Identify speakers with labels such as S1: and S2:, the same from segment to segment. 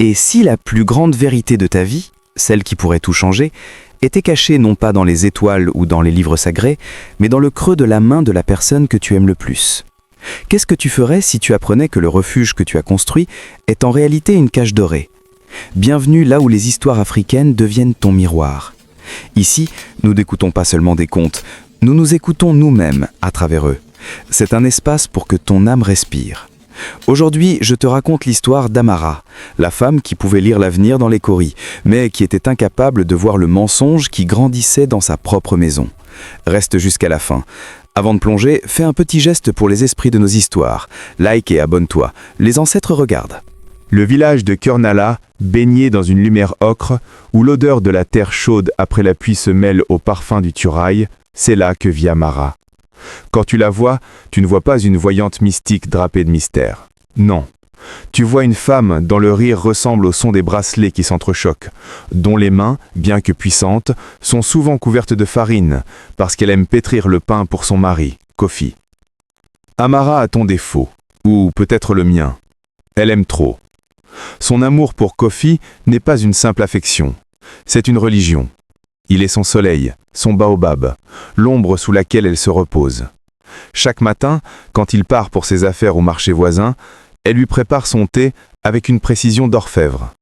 S1: Et si la plus grande vérité de ta vie, celle qui pourrait tout changer, était cachée non pas dans les étoiles ou dans les livres sacrés, mais dans le creux de la main de la personne que tu aimes le plus? Qu'est-ce que tu ferais si tu apprenais que le refuge que tu as construit est en réalité une cage dorée? Bienvenue là où les histoires africaines deviennent ton miroir. Ici, nous n'écoutons pas seulement des contes, nous nous écoutons nous-mêmes à travers eux. C'est un espace pour que ton âme respire. Aujourd'hui, je te raconte l'histoire d'Amara, la femme qui pouvait lire l'avenir dans les kauris, mais qui était incapable de voir le mensonge qui grandissait dans sa propre maison. Reste jusqu'à la fin. Avant de plonger, fais un petit geste pour les esprits de nos histoires. Like et abonne-toi. Les ancêtres regardent.
S2: Le village de Kurnala, baigné dans une lumière ocre, où l'odeur de la terre chaude après la pluie se mêle au parfum du turaï, c'est là que vit Amara. Quand tu la vois, tu ne vois pas une voyante mystique drapée de mystère. Non. Tu vois une femme dont le rire ressemble au son des bracelets qui s'entrechoquent, dont les mains, bien que puissantes, sont souvent couvertes de farine, parce qu'elle aime pétrir le pain pour son mari, Kofi. Amara a ton défaut, ou peut-être le mien. Elle aime trop. Son amour pour Kofi n'est pas une simple affection, c'est une religion. Il est son soleil, son baobab, l'ombre sous laquelle elle se repose. Chaque matin, quand il part pour ses affaires au marché voisin, elle lui prépare son thé avec une précision d'orfèvre.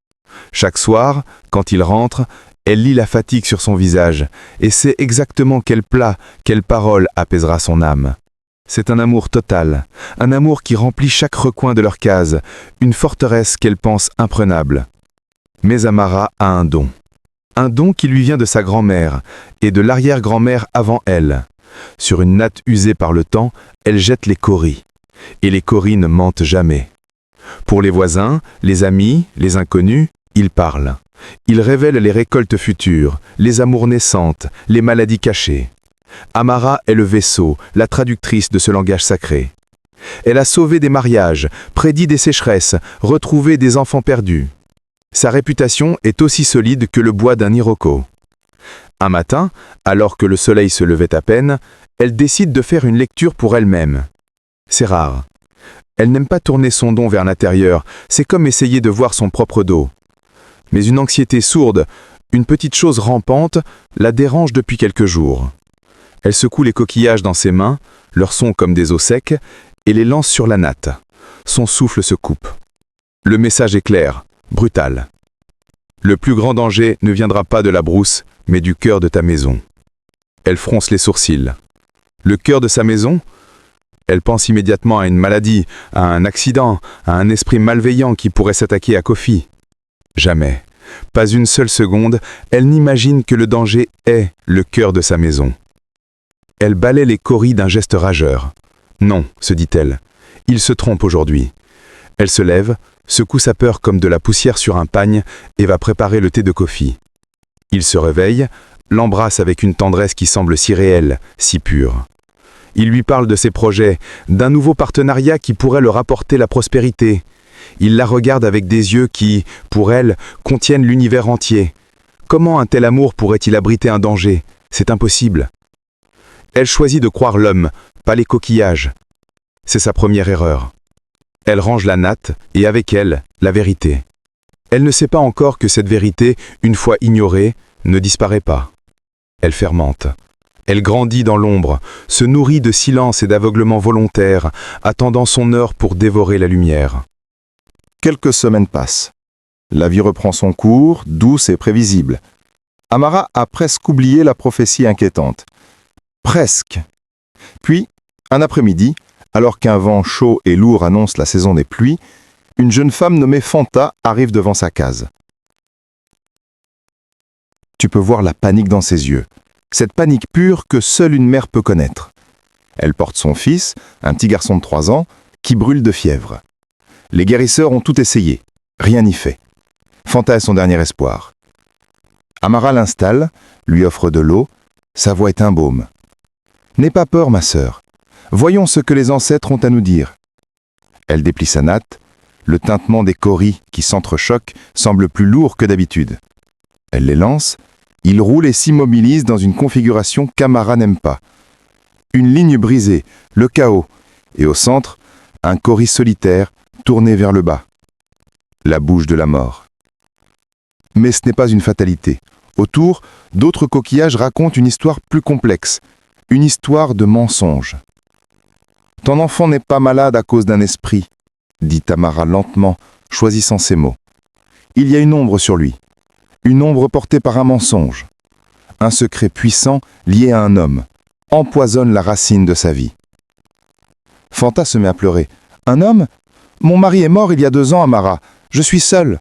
S2: Chaque soir, quand il rentre, elle lit la fatigue sur son visage et sait exactement quel plat, quelle parole apaisera son âme. C'est un amour total, un amour qui remplit chaque recoin de leur case, une forteresse qu'elle pense imprenable. Mais Amara a un don. Un don qui lui vient de sa grand-mère et de l'arrière-grand-mère avant elle. Sur une natte usée par le temps, elle jette les kauris. Et les kauris ne mentent jamais. Pour les voisins, les amis, les inconnus, ils parlent. Ils révèlent les récoltes futures, les amours naissantes, les maladies cachées. Amara est le vaisseau, la traductrice de ce langage sacré. Elle a sauvé des mariages, prédit des sécheresses, retrouvé des enfants perdus. Sa réputation est aussi solide que le bois d'un iroko. Un matin, alors que le soleil se levait à peine, elle décide de faire une lecture pour elle-même. C'est rare. Elle n'aime pas tourner son don vers l'intérieur, c'est comme essayer de voir son propre dos. Mais une anxiété sourde, une petite chose rampante, la dérange depuis quelques jours. Elle secoue les coquillages dans ses mains, leurs sons comme des os secs, et les lance sur la natte. Son souffle se coupe. Le message est clair. Brutal. Le plus grand danger ne viendra pas de la brousse, mais du cœur de ta maison. Elle fronce les sourcils. Le cœur de sa maison? Elle pense immédiatement à une maladie, à un accident, à un esprit malveillant qui pourrait s'attaquer à Kofi. Jamais, pas une seule seconde, elle n'imagine que le danger est le cœur de sa maison. Elle balaie les kauris d'un geste rageur. Non, se dit-elle, il se trompe aujourd'hui. Elle se lève, secoue sa peur comme de la poussière sur un pagne et va préparer le thé de Kofi. Il se réveille, l'embrasse avec une tendresse qui semble si réelle, si pure. Il lui parle de ses projets, d'un nouveau partenariat qui pourrait leur apporter la prospérité. Il la regarde avec des yeux qui, pour elle, contiennent l'univers entier. Comment un tel amour pourrait-il abriter un danger? C'est impossible. Elle choisit de croire l'homme, pas les coquillages. C'est sa première erreur. Elle range la natte, et avec elle, la vérité. Elle ne sait pas encore que cette vérité, une fois ignorée, ne disparaît pas. Elle fermente. Elle grandit dans l'ombre, se nourrit de silence et d'aveuglement volontaire, attendant son heure pour dévorer la lumière.
S3: Quelques semaines passent. La vie reprend son cours, douce et prévisible. Amara a presque oublié la prophétie inquiétante. Presque. Puis, un après-midi, alors qu'un vent chaud et lourd annonce la saison des pluies, une jeune femme nommée Fanta arrive devant sa case. Tu peux voir la panique dans ses yeux, cette panique pure que seule une mère peut connaître. Elle porte son fils, un petit garçon de 3 ans, qui brûle de fièvre. Les guérisseurs ont tout essayé, rien n'y fait. Fanta est son dernier espoir. Amara l'installe, lui offre de l'eau, sa voix est un baume. N'aie pas peur, ma sœur. Voyons ce que les ancêtres ont à nous dire. Elle déplie sa natte. Le tintement des kauris qui s'entrechoquent semble plus lourd que d'habitude. Elle les lance. Ils roulent et s'immobilisent dans une configuration qu'Amara n'aime pas. Une ligne brisée, le chaos. Et au centre, un kauri solitaire tourné vers le bas. La bouche de la mort. Mais ce n'est pas une fatalité. Autour, d'autres coquillages racontent une histoire plus complexe, une histoire de mensonge. « Ton enfant n'est pas malade à cause d'un esprit », dit Tamara lentement, choisissant ses mots. « Il y a une ombre sur lui, une ombre portée par un mensonge. Un secret puissant lié à un homme empoisonne la racine de sa vie. » Fanta se met à pleurer. « Un homme ? Mon mari est mort il y a 2 ans, Amara. Je suis seule. »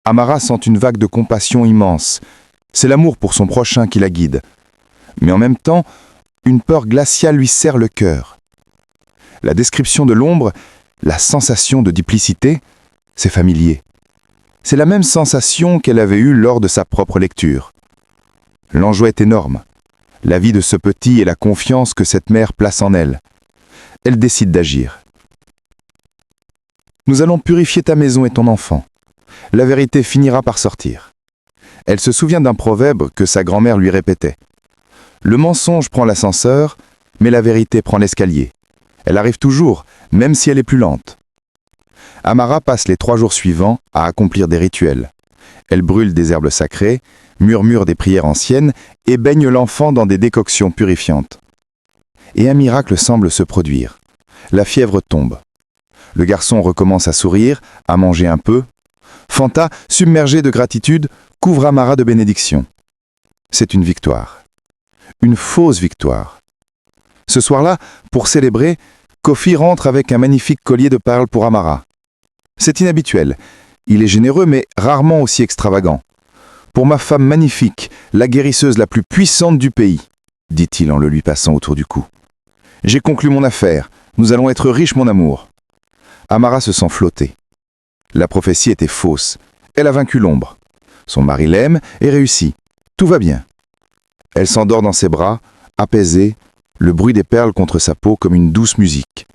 S3: Amara sent une vague de compassion immense. C'est l'amour pour son prochain qui la guide. Mais en même temps, une peur glaciale lui serre le cœur. La description de l'ombre, la sensation de duplicité, c'est familier. C'est la même sensation qu'elle avait eue lors de sa propre lecture. L'enjeu est énorme. La vie de ce petit et la confiance que cette mère place en elle. Elle décide d'agir. « Nous allons purifier ta maison et ton enfant. La vérité finira par sortir. » Elle se souvient d'un proverbe que sa grand-mère lui répétait. « Le mensonge prend l'ascenseur, mais la vérité prend l'escalier. Elle arrive toujours, même si elle est plus lente. » Amara passe les 3 jours suivants à accomplir des rituels. Elle brûle des herbes sacrées, murmure des prières anciennes et baigne l'enfant dans des décoctions purifiantes. Et un miracle semble se produire. La fièvre tombe. Le garçon recommence à sourire, à manger un peu. Fanta, submergée de gratitude, couvre Amara de bénédictions. C'est une victoire. Une fausse victoire. Ce soir-là, pour célébrer, Kofi rentre avec un magnifique collier de perles pour Amara. C'est inhabituel. Il est généreux, mais rarement aussi extravagant. « Pour ma femme magnifique, la guérisseuse la plus puissante du pays », dit-il en le lui passant autour du cou. « J'ai conclu mon affaire. Nous allons être riches, mon amour. » Amara se sent flotter. La prophétie était fausse. Elle a vaincu l'ombre. Son mari l'aime et réussit. Tout va bien. Elle s'endort dans ses bras, apaisée, le bruit des perles contre sa peau comme une douce musique.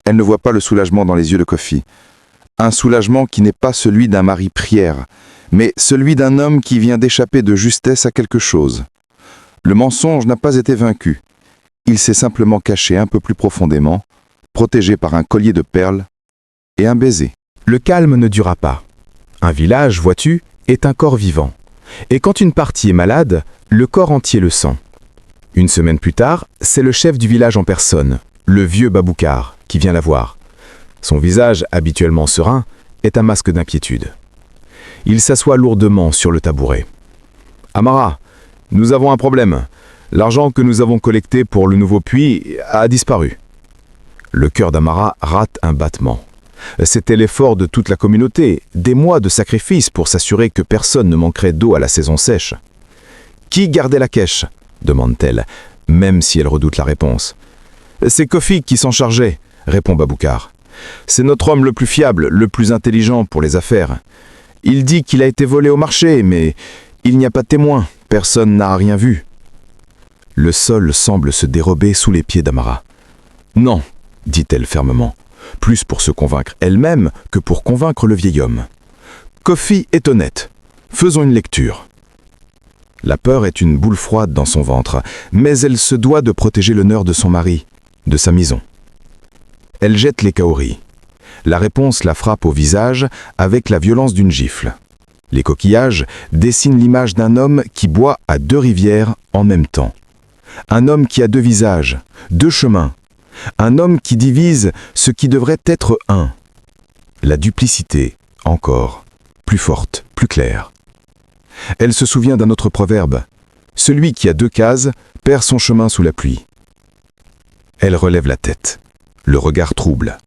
S3: Elle ne voit pas le soulagement dans les yeux de Kofi. Un soulagement qui n'est pas celui d'un mari prière, mais celui d'un homme qui vient d'échapper de justesse à quelque chose. Le mensonge n'a pas été vaincu. Il s'est simplement caché un peu plus profondément, protégé par un collier de perles et un baiser.
S2: Le calme ne dura pas. Un village, vois-tu, est un corps vivant. Et quand une partie est malade, le corps entier le sent. Une semaine plus tard, c'est le chef du village en personne, le vieux Baboucar, qui vient la voir. Son visage, habituellement serein, est un masque d'inquiétude. Il s'assoit lourdement sur le tabouret. « Amara, nous avons un problème. L'argent que nous avons collecté pour le nouveau puits a disparu. » Le cœur d'Amara rate un battement. C'était l'effort de toute la communauté, des mois de sacrifices pour s'assurer que personne ne manquerait d'eau à la saison sèche. « Qui gardait la cache ?» demande-t-elle, même si elle redoute la réponse. « C'est Kofi qui s'en chargeait », répond Baboucar. « C'est notre homme le plus fiable, le plus intelligent pour les affaires. Il dit qu'il a été volé au marché, mais il n'y a pas de témoin, personne n'a rien vu. » Le sol semble se dérober sous les pieds d'Amara. « Non », dit-elle fermement, plus pour se convaincre elle-même que pour convaincre le vieil homme. « Kofi est honnête. Faisons une lecture. » La peur est une boule froide dans son ventre, mais elle se doit de protéger l'honneur de son mari, de sa maison. Elle jette les kaoris. La réponse la frappe au visage avec la violence d'une gifle. Les coquillages dessinent l'image d'un homme qui boit à 2 rivières en même temps. Un homme qui a 2 visages, 2 chemins. Un homme qui divise ce qui devrait être un. La duplicité, encore, plus forte, plus claire. Elle se souvient d'un autre proverbe. Celui qui a 2 cases perd son chemin sous la pluie. Elle relève la tête, le regard trouble.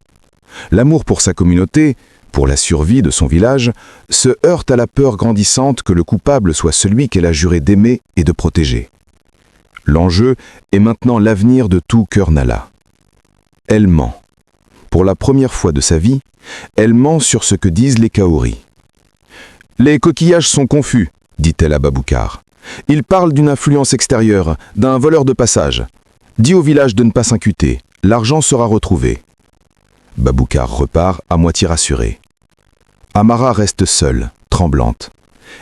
S2: L'amour pour sa communauté, pour la survie de son village, se heurte à la peur grandissante que le coupable soit celui qu'elle a juré d'aimer et de protéger. L'enjeu est maintenant l'avenir de tout Kurnala. Elle ment. Pour la première fois de sa vie, elle ment sur ce que disent les kaoris. « Les coquillages sont confus, » dit-elle à Baboucar. « Ils parlent d'une influence extérieure, d'un voleur de passage. Dis au village de ne pas s'inquiéter, l'argent sera retrouvé. » Baboucar repart à moitié rassuré. Amara reste seule, tremblante.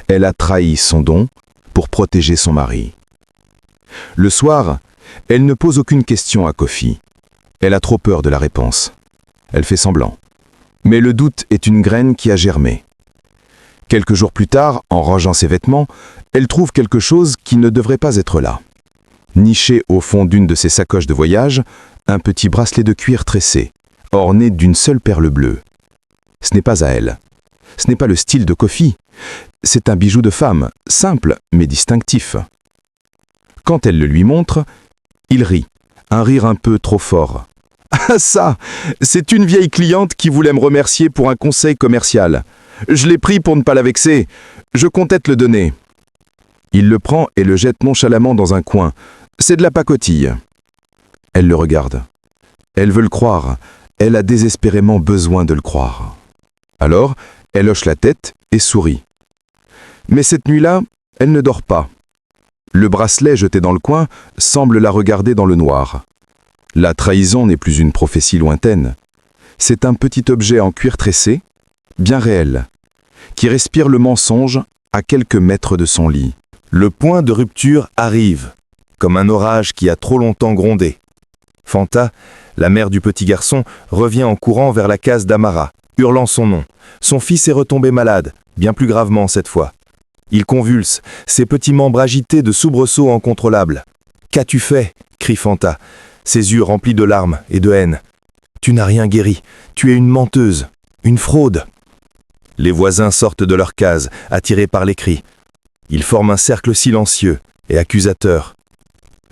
S2: Elle a trahi son don pour protéger son mari. Le soir, elle ne pose aucune question à Kofi. Elle a trop peur de la réponse. Elle fait semblant. Mais le doute est une graine qui a germé.
S3: Quelques jours plus tard, en rangeant ses vêtements, elle trouve quelque chose qui ne devrait pas être là. Niché au fond d'une de ses sacoches de voyage, un petit bracelet de cuir tressé, orné d'une seule perle bleue. Ce n'est pas à elle. Ce n'est pas le style de Kofi. C'est un bijou de femme, simple mais distinctif. Quand elle le lui montre, il rit, un rire un peu trop fort. « Ah ça, c'est une vieille cliente qui voulait me remercier pour un conseil commercial. Je l'ai pris pour ne pas la vexer. Je comptais te le donner. » Il le prend et le jette nonchalamment dans un coin. C'est de la pacotille. Elle le regarde. Elle veut le croire. Elle a désespérément besoin de le croire. Alors, elle hoche la tête et sourit. Mais cette nuit-là, elle ne dort pas. Le bracelet jeté dans le coin semble la regarder dans le noir. La trahison n'est plus une prophétie lointaine. C'est un petit objet en cuir tressé, bien réel, qui respire le mensonge à quelques mètres de son lit. Le point de rupture arrive, comme un orage qui a trop longtemps grondé. Fanta, la mère du petit garçon, revient en courant vers la case d'Amara, hurlant son nom. Son fils est retombé malade, bien plus gravement cette fois. Il convulse, ses petits membres agités de soubresauts incontrôlables. « Qu'as-tu fait » crie Fanta, ses yeux remplis de larmes et de haine. « Tu n'as rien guéri, tu es une menteuse, une fraude !» Les voisins sortent de leur case, attirés par les cris. Ils forment un cercle silencieux et accusateur.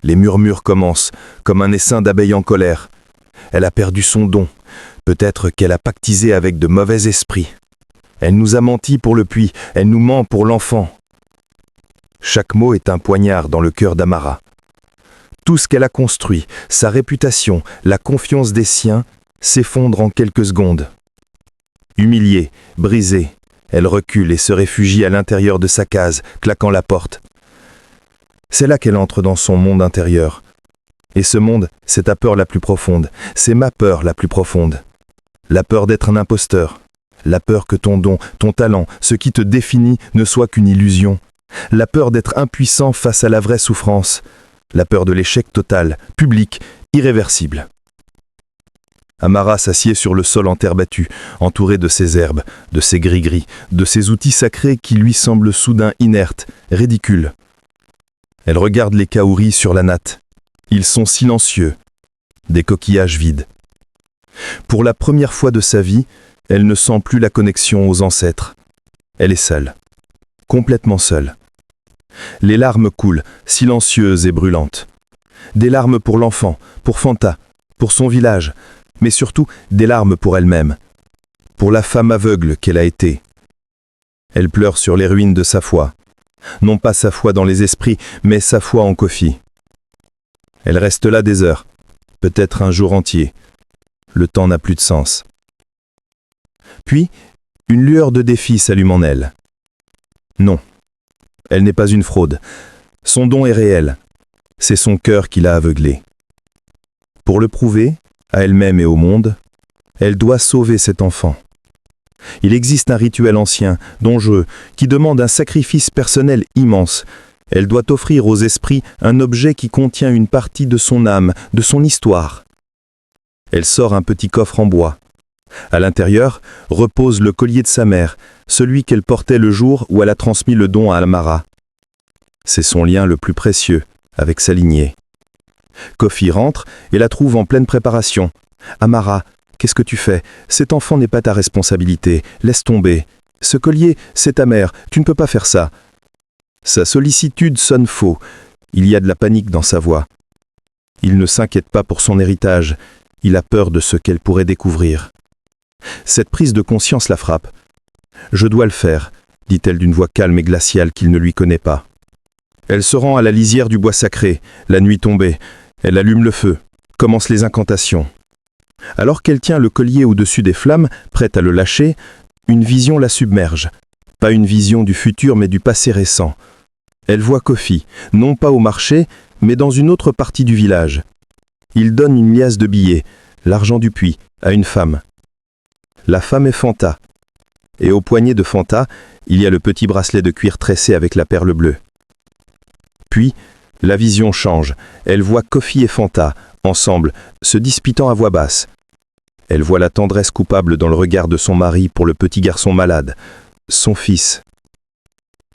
S3: Les murmures commencent, comme un essaim d'abeilles en colère. Elle a perdu son don. Peut-être qu'elle a pactisé avec de mauvais esprits. Elle nous a menti pour le puits, elle nous ment pour l'enfant. Chaque mot est un poignard dans le cœur d'Amara. Tout ce qu'elle a construit, sa réputation, la confiance des siens, s'effondre en quelques secondes. Humiliée, brisée, elle recule et se réfugie à l'intérieur de sa case, claquant la porte. C'est là qu'elle entre dans son monde intérieur. Et ce monde, c'est ta peur la plus profonde, c'est ma peur la plus profonde. La peur d'être un imposteur. La peur que ton don, ton talent, ce qui te définit ne soit qu'une illusion. La peur d'être impuissant face à la vraie souffrance. La peur de l'échec total, public, irréversible. Amara s'assied sur le sol en terre battue, entourée de ses herbes, de ses gris-gris, de ses outils sacrés qui lui semblent soudain inertes, ridicules. Elle regarde les kaouris sur la natte. Ils sont silencieux, des coquillages vides. Pour la première fois de sa vie, elle ne sent plus la connexion aux ancêtres. Elle est seule, complètement seule. Les larmes coulent, silencieuses et brûlantes. Des larmes pour l'enfant, pour Fanta, pour son village, mais surtout des larmes pour elle-même, pour la femme aveugle qu'elle a été. Elle pleure sur les ruines de sa foi. Non pas sa foi dans les esprits, mais sa foi en Kofi. Elle reste là des heures, peut-être un jour entier. Le temps n'a plus de sens. Puis, une lueur de défi s'allume en elle. Non, elle n'est pas une fraude. Son don est réel. C'est son cœur qui l'a aveuglée. Pour le prouver, à elle-même et au monde, elle doit sauver cet enfant. Il existe un rituel ancien, donjeux, qui demande un sacrifice personnel immense. Elle doit offrir aux esprits un objet qui contient une partie de son âme, de son histoire. Elle sort un petit coffre en bois. À l'intérieur repose le collier de sa mère, celui qu'elle portait le jour où elle a transmis le don à Amara. C'est son lien le plus précieux avec sa lignée. Kofi rentre et la trouve en pleine préparation. « Amara, qu'est-ce que tu fais? Cet enfant n'est pas ta responsabilité. Laisse tomber. Ce collier, c'est ta mère. Tu ne peux pas faire ça. » Sa sollicitude sonne faux. Il y a de la panique dans sa voix. Il ne s'inquiète pas pour son héritage. Il a peur de ce qu'elle pourrait découvrir. Cette prise de conscience la frappe. « Je dois le faire », dit-elle d'une voix calme et glaciale qu'il ne lui connaît pas. Elle se rend à la lisière du bois sacré, la nuit tombée. Elle allume le feu, commence les incantations. Alors qu'elle tient le collier au-dessus des flammes, prête à le lâcher, une vision la submerge. Pas une vision du futur, mais du passé récent. Elle voit Kofi, non pas au marché, mais dans une autre partie du village. Il donne une liasse de billets, l'argent du puits, à une femme. La femme est Fanta. Et au poignet de Fanta, il y a le petit bracelet de cuir tressé avec la perle bleue. Puis, la vision change. Elle voit Kofi et Fanta, ensemble, se disputant à voix basse. Elle voit la tendresse coupable dans le regard de son mari pour le petit garçon malade. Son fils.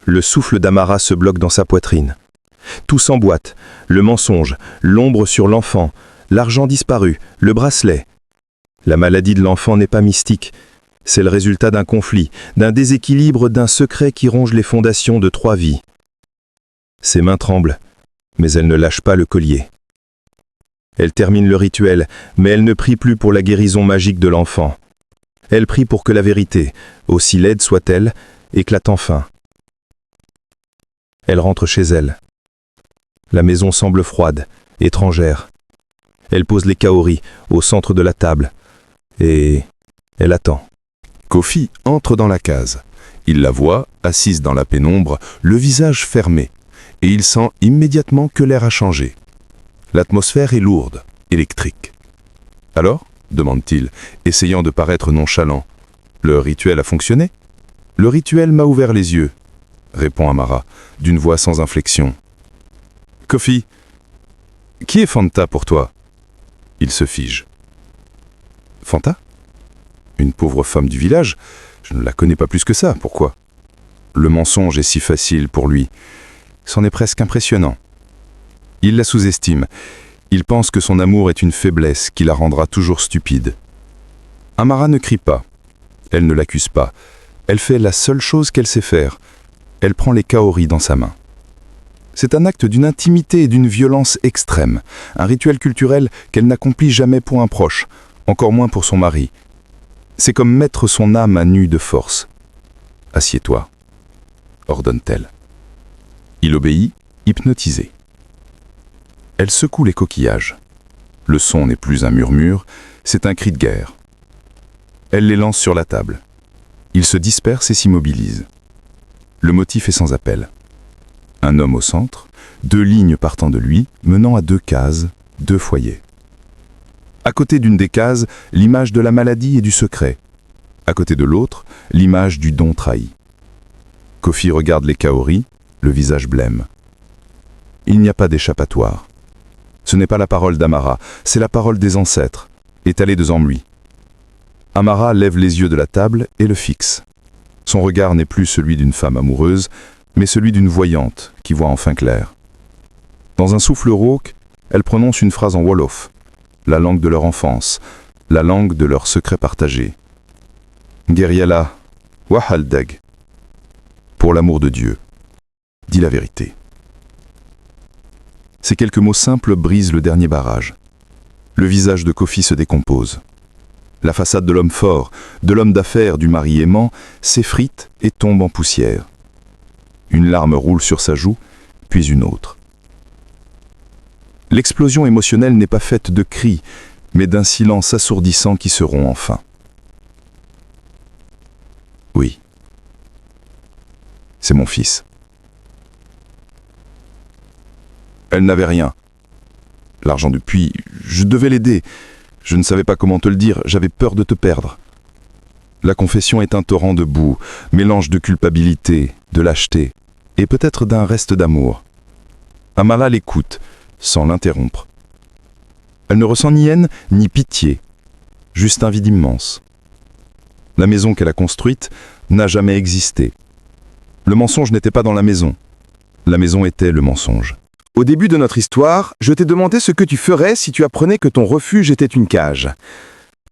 S3: Le souffle d'Amara se bloque dans sa poitrine. Tout s'emboîte, le mensonge, l'ombre sur l'enfant, l'argent disparu, le bracelet. La maladie de l'enfant n'est pas mystique. C'est le résultat d'un conflit, d'un déséquilibre, d'un secret qui ronge les fondations de 3 vies. Ses mains tremblent, mais elle ne lâche pas le collier. Elle termine le rituel, mais elle ne prie plus pour la guérison magique de l'enfant. Elle prie pour que la vérité, aussi laide soit-elle, éclate enfin. Elle rentre chez elle. La maison semble froide, étrangère. Elle pose les kaoris au centre de la table, et elle attend.
S4: Kofi entre dans la case. Il la voit, assise dans la pénombre, le visage fermé, et il sent immédiatement que l'air a changé. L'atmosphère est lourde, électrique. « Alors ?» demande-t-il, essayant de paraître nonchalant. « Le rituel a fonctionné ?»« Le rituel m'a ouvert les yeux, » répond Amara, d'une voix sans inflexion. « Kofi, qui est Fanta pour toi ?» Il se fige. « Fanta ? Une pauvre femme du village ? Je ne la connais pas plus que ça, pourquoi ? Le mensonge est si facile pour lui. C'en est presque impressionnant. Il la sous-estime. Il pense que son amour est une faiblesse qui la rendra toujours stupide. Amara ne crie pas. Elle ne l'accuse pas. Elle fait la seule chose qu'elle sait faire. Elle prend les kaoris dans sa main. C'est un acte d'une intimité et d'une violence extrême, un rituel culturel qu'elle n'accomplit jamais pour un proche, encore moins pour son mari. C'est comme mettre son âme à nu de force. « Assieds-toi », ordonne-t-elle. Il obéit, hypnotisé. Elle secoue les coquillages. Le son n'est plus un murmure, c'est un cri de guerre. Elle les lance sur la table. Ils se dispersent et s'immobilisent. Le motif est sans appel. Un homme au centre, 2 lignes partant de lui, menant à 2 cases, 2 foyers. À côté d'une des cases, l'image de la maladie et du secret. À côté de l'autre, l'image du don trahi. Kofi regarde les kaoris, le visage blême. Il n'y a pas d'échappatoire. Ce n'est pas la parole d'Amara, c'est la parole des ancêtres, étalée devant lui. Amara lève les yeux de la table et le fixe. Son regard n'est plus celui d'une femme amoureuse, mais celui d'une voyante qui voit enfin clair. Dans un souffle rauque, elle prononce une phrase en wolof, la langue de leur enfance, la langue de leur secret partagé. Geriala, wahaldeg. Pour l'amour de Dieu, dis la vérité. Ces quelques mots simples brisent le dernier barrage. Le visage de Kofi se décompose. La façade de l'homme fort, de l'homme d'affaires, du mari aimant, s'effrite et tombe en poussière. Une larme roule sur sa joue, puis une autre. L'explosion émotionnelle n'est pas faite de cris, mais d'un silence assourdissant qui se rompt enfin. Oui, c'est mon fils. Elle n'avait rien. L'argent du puits, je devais l'aider. Je ne savais pas comment te le dire, j'avais peur de te perdre. La confession est un torrent de boue, mélange de culpabilité, de lâcheté, et peut-être d'un reste d'amour. Amara l'écoute, sans l'interrompre. Elle ne ressent ni haine, ni pitié, juste un vide immense. La maison qu'elle a construite n'a jamais existé. Le mensonge n'était pas dans la maison était le mensonge.
S5: Au début de notre histoire, je t'ai demandé ce que tu ferais si tu apprenais que ton refuge était une cage.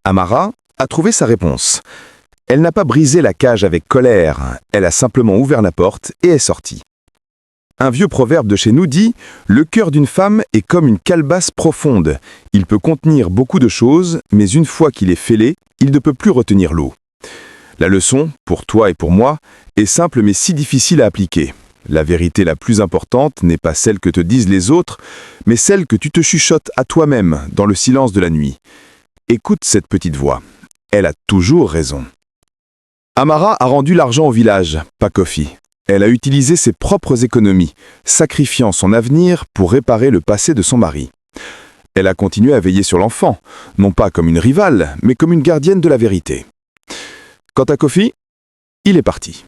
S5: Amara a trouvé sa réponse. Elle n'a pas brisé la cage avec colère, elle a simplement ouvert la porte et est sortie. Un vieux proverbe de chez nous dit « Le cœur d'une femme est comme une calebasse profonde. Il peut contenir beaucoup de choses, mais une fois qu'il est fêlé, il ne peut plus retenir l'eau. » La leçon, pour toi et pour moi, est simple mais si difficile à appliquer. La vérité la plus importante n'est pas celle que te disent les autres, mais celle que tu te chuchotes à toi-même dans le silence de la nuit. Écoute cette petite voix. Elle a toujours raison. Amara a rendu l'argent au village, pas Kofi. Elle a utilisé ses propres économies, sacrifiant son avenir pour réparer le passé de son mari. Elle a continué à veiller sur l'enfant, non pas comme une rivale, mais comme une gardienne de la vérité. Quant à Kofi, il est parti.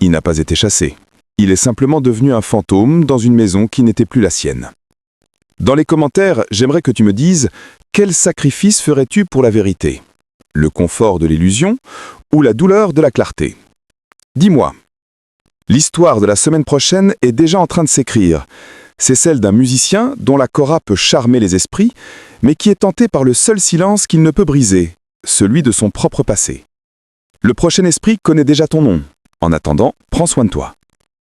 S5: Il n'a pas été chassé. Il est simplement devenu un fantôme dans une maison qui n'était plus la sienne. Dans les commentaires, j'aimerais que tu me dises quel sacrifice ferais-tu pour la vérité ? Le confort de l'illusion ou la douleur de la clarté ? Dis-moi, l'histoire de la semaine prochaine est déjà en train de s'écrire. C'est celle d'un musicien dont la kora peut charmer les esprits, mais qui est tenté par le seul silence qu'il ne peut briser, celui de son propre passé. Le prochain esprit connaît déjà ton nom. En attendant, prends soin de toi.